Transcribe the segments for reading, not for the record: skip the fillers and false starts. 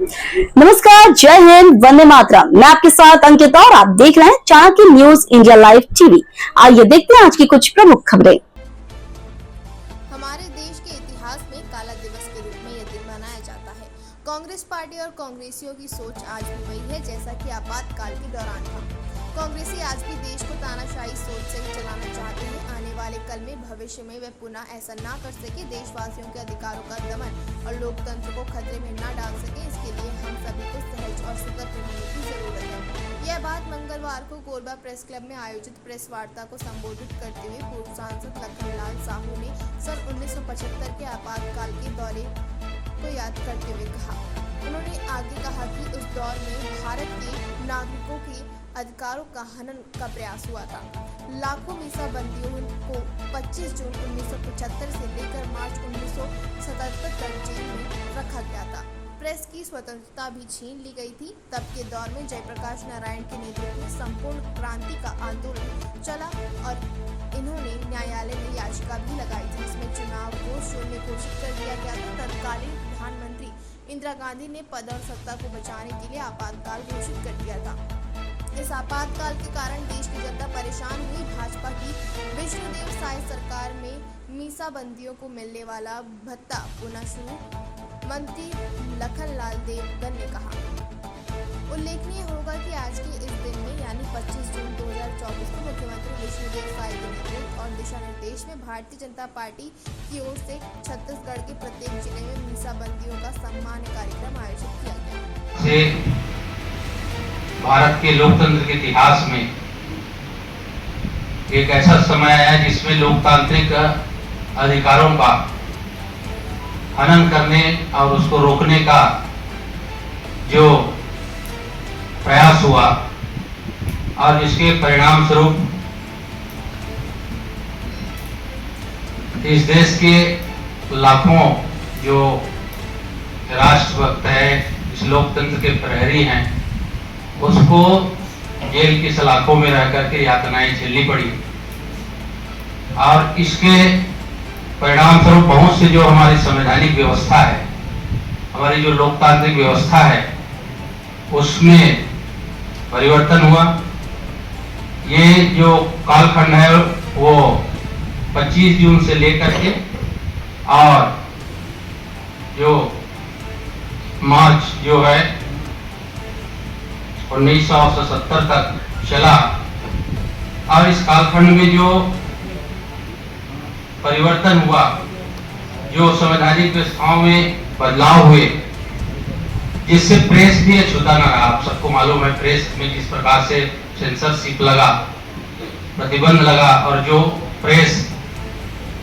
नमस्कार, जय हिंद, वंदे मातरम। मैं आपके साथ अंकिता और आप देख रहे हैं Chanakya news India live TV. आइए देखते हैं आज की कुछ प्रमुख खबरें। हमारे देश के इतिहास में काला दिवस के रूप में यह दिन मनाया जाता है। कांग्रेस पार्टी और कांग्रेसियों की सोच आज भी वही है जैसा कि आपातकाल के दौरान था। कांग्रेसी आज भी देश को तानाशाही सोच से ही चलाना चाहते हैं। आने वाले कल में भविष्य में वे पुनः ऐसा ना कर सके, देशवासियों के अधिकारों का दमन और लोकतंत्र को खतरे में न डाल सके। इसके लिए हम सभी को सहज और सतर्क रहने की जरूरत है। यह बात मंगलवार को कोरबा प्रेस क्लब में आयोजित प्रेस वार्ता को संबोधित करते हुए पूर्व सांसद लखनलाल साहू ने सन 1975 के आपातकाल के दौरे को याद करते हुए कहा। उन्होंने आगे कहा कि उस दौर में भारत के नागरिकों के अधिकारों का हनन का प्रयास हुआ था। लाखों मीसाबंदियों को 25 जून 1975 से लेकर मार्च 1977 तक जेल में रखा गया था। प्रेस की स्वतंत्रता भी छीन ली गई थी। तब के दौर में जयप्रकाश नारायण के नेतृत्व में संपूर्ण क्रांति का आंदोलन चला और इन्होंने न्यायालय में याचिका भी लगाई थी। इसमें चुनाव को शून्य घोषित कर दिया गया था। तत्कालीन प्रधानमंत्री इंदिरा गांधी ने पद और सत्ता को बचाने के लिए आपातकाल घोषित कर दिया था। इस आपातकाल के कारण देश की जनता परेशान हुई। भाजपा की विष्णुदेव साय सरकार में मीसाबंदियों को मिलने वाला भत्ता पुनः शुरू, मंत्री लखनलाल देवगन ने कहा। उल्लेखनीय होगा कि आज के इस दिन में यानी 25 जून 2024 को मुख्यमंत्री विष्णुदेव साय के नेतृत्व और दिशा निर्देश में भारतीय जनता पार्टी की ओर से छत्तीसगढ़ के प्रत्येक जिले में मीसाबंदियों का सम्मान कार्यक्रम आयोजित किया गया। भारत के लोकतंत्र के इतिहास में एक ऐसा समय आया जिसमें लोकतांत्रिक अधिकारों का हनन करने और उसको रोकने का जो प्रयास हुआ और जिसके परिणाम स्वरूप इस देश के लाखों जो राष्ट्रभक्त है, इस लोकतंत्र के प्रहरी हैं, उसको जेल की सलाखों में रह करके यातनाएं झेलनी पड़ी। और इसके परिणाम स्वरूप बहुत से जो हमारी संवैधानिक व्यवस्था है, हमारी जो लोकतांत्रिक व्यवस्था है, उसमें परिवर्तन हुआ। ये जो कालखंड है वो 25 जून से लेकर के और जो मार्च जो है 1977 तक चला। और इस कालखंड में जो परिवर्तन हुआ, जो संवैधानिक व्यवस्थाओं में बदलाव हुए, जिससे प्रेस भी अछूता न रहा। आप सबको मालूम है प्रेस में किस प्रकार से सेंसरशिप लगा, प्रतिबंध लगा, और जो प्रेस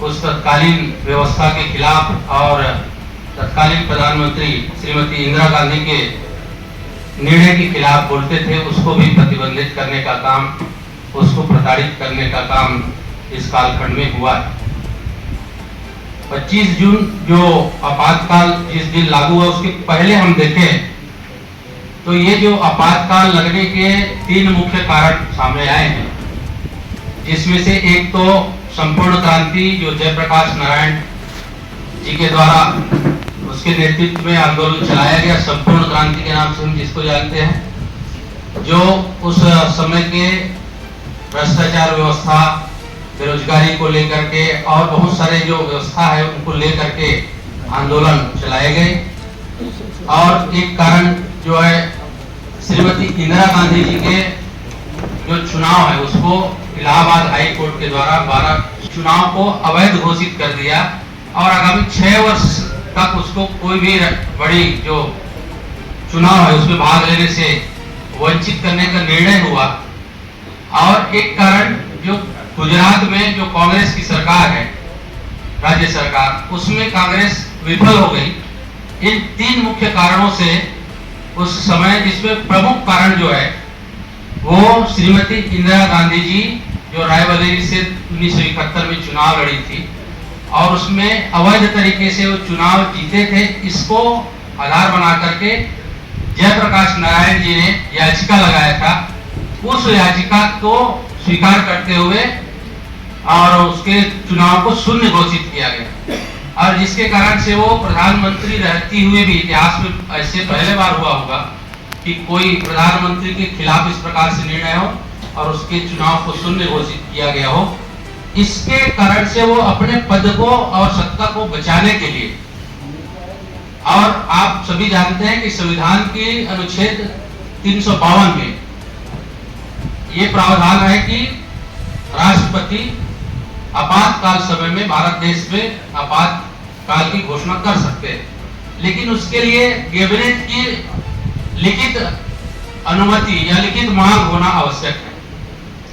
उस तत्कालीन व्यवस्था के खिलाफ और तत्कालीन प्रधानमंत्री श्रीमती इंदिरा गांधी के निर्णय के खिलाफ बोलते थे, उसको भी प्रतिबंधित करने का काम, उसको प्रताड़ित करने का काम इस कालखंड में हुआ है। 25 जून जो आपातकाल जिस दिन लागू हुआ, उसके पहले हम देखें तो ये जो आपातकाल लगने के 3 मुख्य कारण सामने आए हैं, जिसमें से एक तो संपूर्ण क्रांति जो जयप्रकाश नारायण जी के द्वारा उसके नेतृत्व में आंदोलन चलाया गया, संपूर्ण क्रांति के नाम से हम जिसको जानते हैं, जो उस समय के भ्रष्टाचार व्यवस्था, बेरोजगारी को लेकर के और बहुत सारे जो व्यवस्था है उनको लेकर के आंदोलन चलाए गए। और एक कारण जो है श्रीमती इंदिरा गांधी जी के जो चुनाव है उसको इलाहाबाद हाई कोर्ट के द्वारा 12 चुनाव को अवैध घोषित कर दिया और आगामी 6 वर्ष तक उसको कोई भी बड़ी जो चुनाव है उसमें भाग लेने से वंचित करने का निर्णय हुआ। और एक कारण जो गुजरात में जो कांग्रेस की सरकार है, राज्य सरकार, उसमें कांग्रेस विफल हो गई। इन 3 मुख्य कारणों से उस समय, जिसमें प्रमुख कारण जो है वो श्रीमती इंदिरा गांधी जी जो रायबरेली से 1971 में चुनाव लड़ी थी और उसमें अवैध तरीके से वो चुनाव जीते थे, इसको आधार बना करके जयप्रकाश नारायण जी ने याचिका लगाया था। उस याचिका को स्वीकार करते हुए और उसके चुनाव को शून्य घोषित किया गया। और जिसके कारण से वो प्रधानमंत्री रहती हुए भी इतिहास में ऐसे पहले बार हुआ होगा कि कोई प्रधानमंत्री के खिलाफ इस प्रकार से निर्णय हो और उसके चुनाव को शून्य घोषित किया गया हो। इसके कारण से वो अपने पद को और सत्ता को बचाने के लिए, और आप सभी जानते हैं कि संविधान के अनुच्छेद 352 में ये प्रावधान है कि राष्ट्रपति आपातकाल समय में भारत देश में आपातकाल की घोषणा कर सकते हैं, लेकिन उसके लिए कैबिनेट की लिखित अनुमति या लिखित मांग होना आवश्यक है।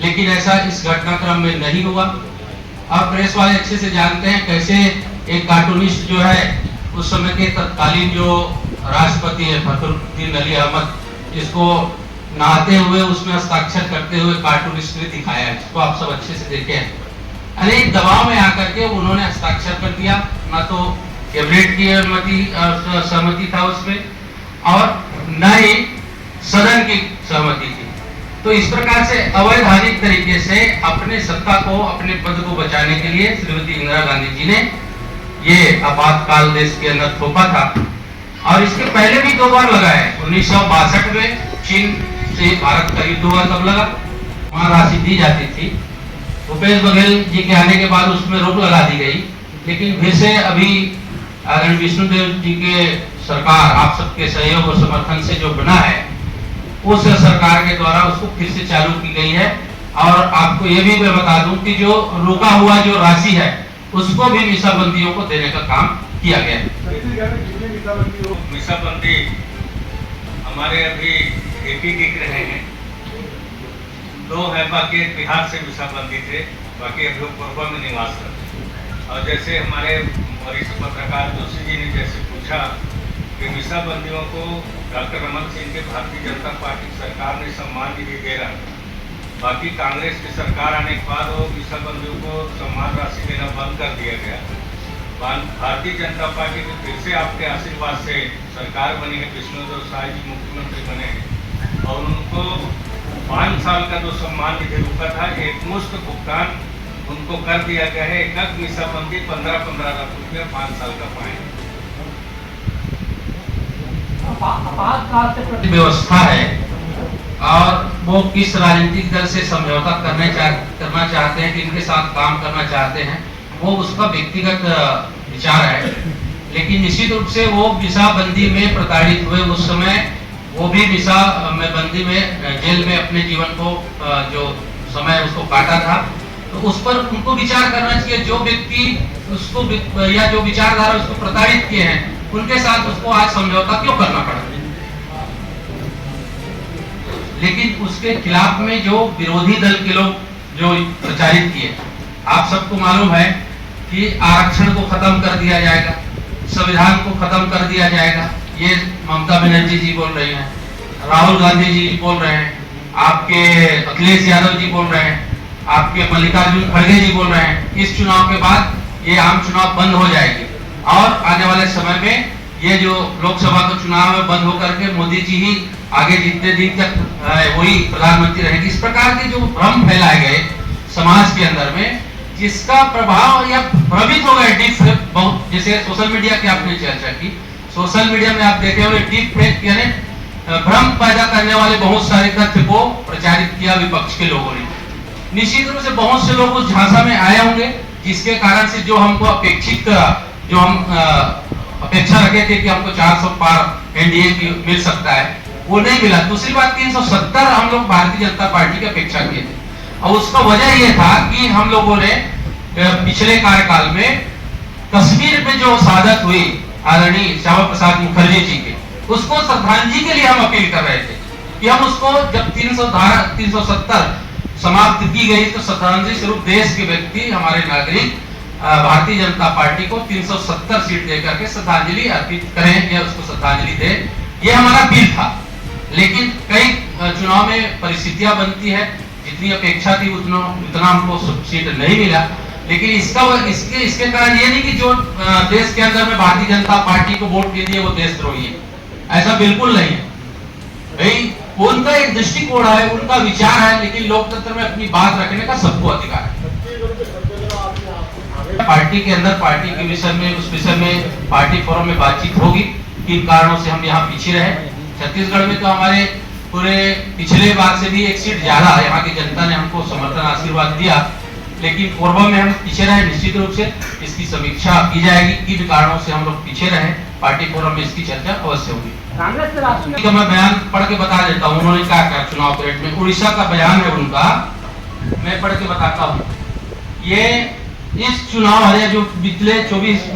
लेकिन ऐसा इस घटनाक्रम में नहीं हुआ। और प्रेस वाले अच्छे से जानते हैं कैसे एक कार्टूनिस्ट जो है उस समय के तत्कालीन जो राष्ट्रपति है फखरुद्दीन अली अहमद, जिसको नहाते हुए उसमें हस्ताक्षर करते हुए कार्टूनिस्ट ने दिखाया है, जिसको आप सब अच्छे से देखे हैं। अनेक दबाव में आकर के उन्होंने हस्ताक्षर कर दिया, ना तो कैबिनेट की अनुमति सहमति था उसमें और न ही सदन की सहमति थी। तो इस प्रकार से अवैधानिक तरीके से अपने सत्ता को, अपने पद को बचाने के लिए श्रीमती इंदिरा गांधी जी ने ये आपातकाल देश के अंदर थोपा था। और इसके पहले भी 2 बार लगा है। 1962 में चीन से भारत का युद्ध हुआ तब लगा, वहां राशि दी जाती थी। भूपेश बघेल जी के आने के बाद उसमें रोक लगा दी गई, लेकिन फिर से अभी आदरणीय विष्णुदेव जी के सरकार आप सबके सहयोग और समर्थन से जो बना है, उस सरकार के द्वारा उसको फिर से चालू की गई है। और आपको ये भी मैं बता दूं कि जो रुका हुआ जो राशि है उसको भी मीसाबंदियों को देने का काम किया गया है। मीसाबंदी हमारे अभी एपी दिख रहे हैं, 2 है, बाकी बिहार से मीसाबंदी थे, बाकी अभी पूर्व में निवास करते। और जैसे हमारे वरिष्ठ पत्रकार जोशी जी ने जैसे पूछा कि मीसाबंदियों को डॉक्टर रमन सिंह के भारतीय जनता पार्टी सरकार ने सम्मान निधि दे रहा है, बाकी कांग्रेस की सरकार आने के बाद वो मीसाबंदियों को सम्मान राशि देना बंद कर दिया गया। भारतीय जनता पार्टी के फिर से आपके आशीर्वाद से सरकार बनी है, विष्णुदेव साय जी मुख्यमंत्री बने हैं और उनको 5 साल का जो सम्मान निधि रुका था एक मुश्त भुगतान उनको कर दिया गया है। एक मीसाबंदी 15-15 लाख रुपया 5 साल का पाए। व्यवस्था है और वो किस राजनीतिक दल से समझौता करना चाहते हैं, किनके साथ काम करना चाहते हैं, वो उसका व्यक्तिगत विचार है। लेकिन निश्चित रूप से वो मीसाबंदी में प्रताड़ित हुए, उस समय वो भी मीसाबंदी में जेल में अपने जीवन को जो समय उसको काटा था, तो उस पर उनको विचार करना चाहिए। जो व्यक्ति उसको या जो विचारधारा उसको प्रताड़ित किए हैं, उनके साथ उसको आज समझौता क्यों करना पड़ा। लेकिन उसके खिलाफ में जो विरोधी दल के लोग जो प्रचारित किए, आप सबको मालूम है कि आरक्षण को खत्म कर दिया जाएगा, संविधान को खत्म कर दिया जाएगा, ये ममता बनर्जी जी बोल रही हैं, राहुल गांधी जी बोल रहे हैं, आपके अखिलेश यादव जी बोल रहे हैं, आपके मल्लिकार्जुन खड़गे जी बोल रहे हैं। इस चुनाव के बाद ये आम चुनाव बंद हो जाएगी और आने वाले समय में ये जो लोकसभा का चुनाव है बंद होकर के मोदी जी ही आगे जितने दिन तक वही प्रधानमंत्री रहेंगे। इस प्रकार के जो भ्रम फैलाए गए समाज के अंदर में, जिसका प्रभाव या प्रभावित हो गए डीप फेक, बहुत जैसे सोशल मीडिया की आपने चर्चा की, सोशल मीडिया में आप देखे हुए डीप फेक यानी भ्रम पैदा करने वाले बहुत सारे तथ्य को प्रचारित किया विपक्ष के लोगों ने। निश्चित रूप से बहुत से लोग उस झांसा में आए होंगे, जिसके कारण से जो हमको अपेक्षित, जो हम अपेक्षा रखे थे कि हमको 400 पार एनडीए की मिल सकता है, वो नहीं मिला। दूसरी बात 370 हम लोग भारतीय जनता पार्टी की अपेक्षा किए थे और उसका वजह यह था कि हम लोगों ने पिछले कार्यकाल में कश्मीर में जो शहादत हुई आदरणीय श्यामा प्रसाद मुखर्जी जी के, उसको श्रद्धांजलि के लिए हम अपील कर रहे थे कि हम उसको जब 370 समाप्त की गई तो श्रद्धांजलि स्वरूप देश के व्यक्ति, हमारे नागरिक भारतीय जनता पार्टी को 370 सीट देकर के श्रद्धांजलि अर्पित करें या उसको श्रद्धांजलि दें, ये हमारा अपील था। लेकिन कई चुनाव में परिस्थितियां बनती है, जितनी अपेक्षा थी उतना हमको सीट नहीं मिला। लेकिन इसके कारण ये नहीं कि जो देश के अंदर में भारतीय जनता पार्टी को वोट दे दिए वो देशद्रोही है, ऐसा बिल्कुल नहीं है भाई। उनका एक दृष्टिकोण है, उनका विचार है, लेकिन लोकतंत्र में अपनी बात रखने का सबको अधिकार है। पार्टी के अंदर पार्टी के विषय में, उस विषय में पार्टी फोरम में बातचीत होगी किन कारणों से हम यहाँ पीछे रहे। छत्तीसगढ़ में तो हमारे पूरे पिछले बार से भी एक सीट ज्यादा, यहाँ की जनता ने हमको समर्थन आशीर्वाद दिया, लेकिन पूर्व में हम पीछे रहे। निश्चित रूप से इसकी समीक्षा की जाएगी किन कारणों से हम लोग पीछे रहे। पार्टी फोरम में इसकी चर्चा अवश्य होगी। कांग्रेस मैं बयान पढ़ के बता देता हूँ उन्होंने क्या क्या चुनाव परेड में। उड़ीसा का बयान है उनका, मैं पढ़ के बताता हूँ। ये इस चुनाव है जो पिछले 24